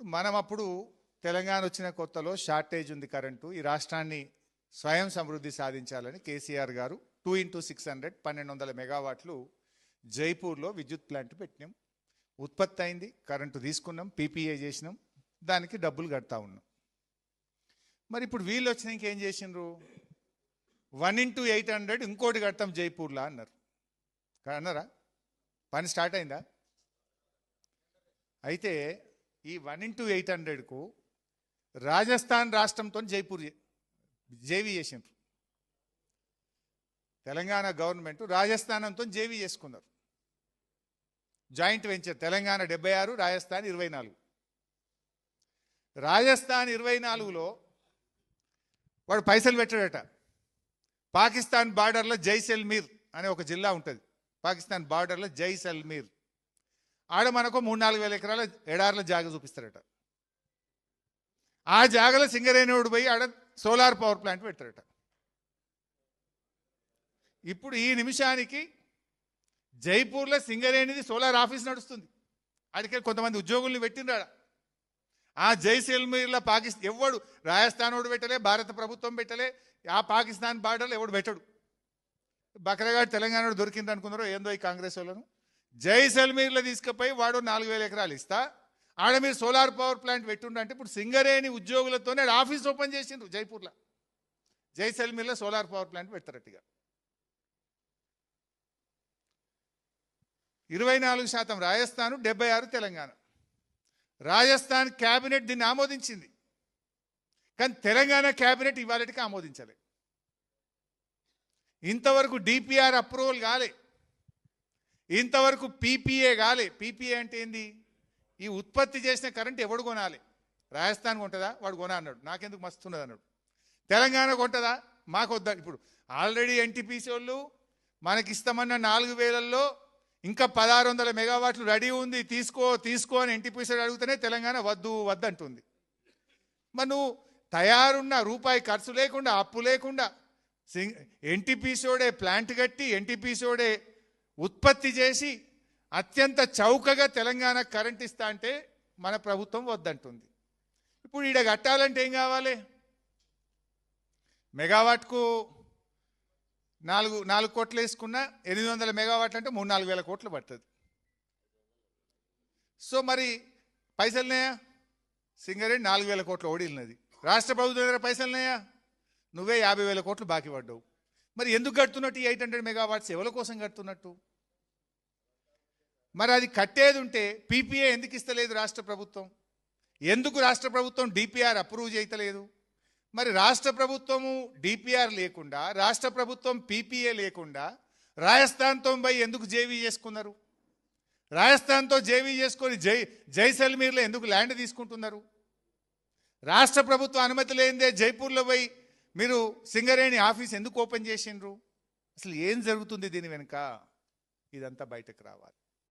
మనం అప్పుడు తెలంగాణ వచ్చిన కొత్తలో షార్టేజ్ ఉంది కరెంటు, ఈ రాష్ట్రాన్ని స్వయం సమృద్ధి సాధించాలని కేసీఆర్ గారు 2x600 1200 మెగావాట్లు జైపూర్లో విద్యుత్ ప్లాంట్ పెట్టినాం. ఉత్పత్తి అయింది, కరెంటు తీసుకున్నాం, పీపీఏ చేసినాం, దానికి డబ్బులు కడతా ఉన్నాం. మరి ఇప్పుడు వీళ్ళు వచ్చిన ఇంకేం చేసిండ్రు, 1x800 ఇంకోటి కడతాం జైపూర్లో అన్నారు. అన్నారా? పని స్టార్ట్ అయిందా? అయితే ఈ 1x800కు రాజస్థాన్ రాష్ట్రంతో జైపూర్ జేవీ చేసిండ్రు. తెలంగాణ గవర్నమెంట్ రాజస్థానంతో జేవీ చేసుకున్నారు. Joint venture Telangana 76, Rajasthan 24. రాజస్థాన్ 24లో వాడు పైసలు పెట్టాడట. పాకిస్తాన్ బార్డర్లో జైసల్మీర్ అనే ఒక జిల్లా ఉంటుంది. పాకిస్తాన్ బార్డర్లో జైసల్మీర్ ఆడ మనకు 3-4 వేల ఎకరాల ఎడార్ల జాగ చూపిస్తారట. ఆ జాగలో సింగరేణివాడు పోయి ఆడ సోలార్ పవర్ ప్లాంట్ పెడతారట. ఇప్పుడు ఈ నిమిషానికి జైపూర్లో సింగరేణిది సోలార్ ఆఫీస్ నడుస్తుంది. అడిగే కొంతమంది ఉద్యోగుల్ని పెట్టిండ్రాడ. ఆ జైసల్మీర్లో పాకిస్తాన్ ఎవడు, రాజస్థాన్ వాడు పెట్టలే, భారత ప్రభుత్వం పెట్టలే, ఆ పాకిస్తాన్ బార్డర్లో ఎవడు పెట్టడు. బక్రగాడు తెలంగాణ దొరికింది అనుకున్నారో ఏందో ఈ కాంగ్రెస్ వాళ్ళను. జైసల్మీర్లో తీసుకుపోయి వాడు 4,000 ఎకరాలు ఇస్తా, ఆడ మీరు సోలార్ పవర్ ప్లాంట్ పెట్టుండ్రు అంటే ఇప్పుడు సింగరేణి ఉద్యోగులతోనే ఆఫీస్ ఓపెన్ చేసిండ్రు జైపూర్లో. జైసల్మీర్లో సోలార్ పవర్ ప్లాంట్ పెడతారట్టుగా. 24% రాజస్థాన్, 76 తెలంగాణ. రాజస్థాన్ క్యాబినెట్ దీన్ని ఆమోదించింది, కానీ తెలంగాణ క్యాబినెట్ ఇవాళకి ఆమోదించలే. ఇంతవరకు డిపిఆర్ అప్రూవల్ కాలే, ఇంతవరకు పీపీఏ కాలే. పీపీఏ అంటే ఏంది? ఈ ఉత్పత్తి చేసిన కరెంట్ ఎవడు కొనాలి? రాజస్థాన్ కొంటుందా? వాడు కొనా అన్నాడు, నాకెందుకు మస్తున్నది అన్నాడు. తెలంగాణ కొంటుందా? మాకు వద్దా. ఇప్పుడు ఆల్రెడీ ఎన్టీపీసీ వాళ్ళు మనకిస్తామన్న 4,000లో ఇంకా 1,600 మెగావాట్లు రెడీ ఉంది, తీసుకో అని ఎన్టీపీసీ అడిగితేనే తెలంగాణ వద్దు వద్దంటుంది. మరి నువ్వు తయారున్న రూపాయి ఖర్చు లేకుండా, అప్పు లేకుండా ఎన్టీపీసీడే ప్లాంట్ కట్టి, ఎన్టీపీసీడే ఉత్పత్తి చేసి అత్యంత చౌకగా తెలంగాణ కరెంట్ ఇస్తా అంటే మన ప్రభుత్వం వద్దంటుంది. ఇప్పుడు ఈడ కట్టాలంటే ఏం కావాలి? మెగావాట్కు 4 కోట్లు వేసుకున్నా 800 మెగావాట్లు అంటే 3-4 వేల కోట్లు పడుతుంది. సో మరి పైసలున్నాయా? సింగరేణి 4,000 కోట్లు ఓడిల్లినది. రాష్ట్ర ప్రభుత్వం దగ్గర పైసలున్నాయా? నువ్వే 50,000 కోట్లు బాకీ పడ్డావు. మరి ఎందుకు కడుతున్నట్టు? ఈ 800 మెగావాట్స్ ఎవరి కోసం కడుతున్నట్టు? మరి అది కట్టేది ఉంటే పీపీఏ ఎందుకు ఇస్తలేదు రాష్ట్ర ప్రభుత్వం? ఎందుకు రాష్ట్ర ప్రభుత్వం డిపిఆర్ అప్రూవ్ చేయలేదు? మరి రాష్ట్ర ప్రభుత్వము డిపిఆర్ లేకుండా, రాష్ట్ర ప్రభుత్వం పీపీఏ లేకుండా రాజస్థాన్తో పోయి ఎందుకు జేవీ చేసుకున్నారు? రాజస్థాన్తో జేవీ చేసుకొని జైసల్మీర్లో ఎందుకు ల్యాండ్ తీసుకుంటున్నారు? రాష్ట్ర ప్రభుత్వం అనుమతి లేనిదే జైపూర్లో పోయి మీరు సింగరేణి ఆఫీస్ ఎందుకు ఓపెన్ చేసిండ్రు? అసలు ఏం జరుగుతుంది దీని వెనుక? ఇదంతా బయటకు రావాలి.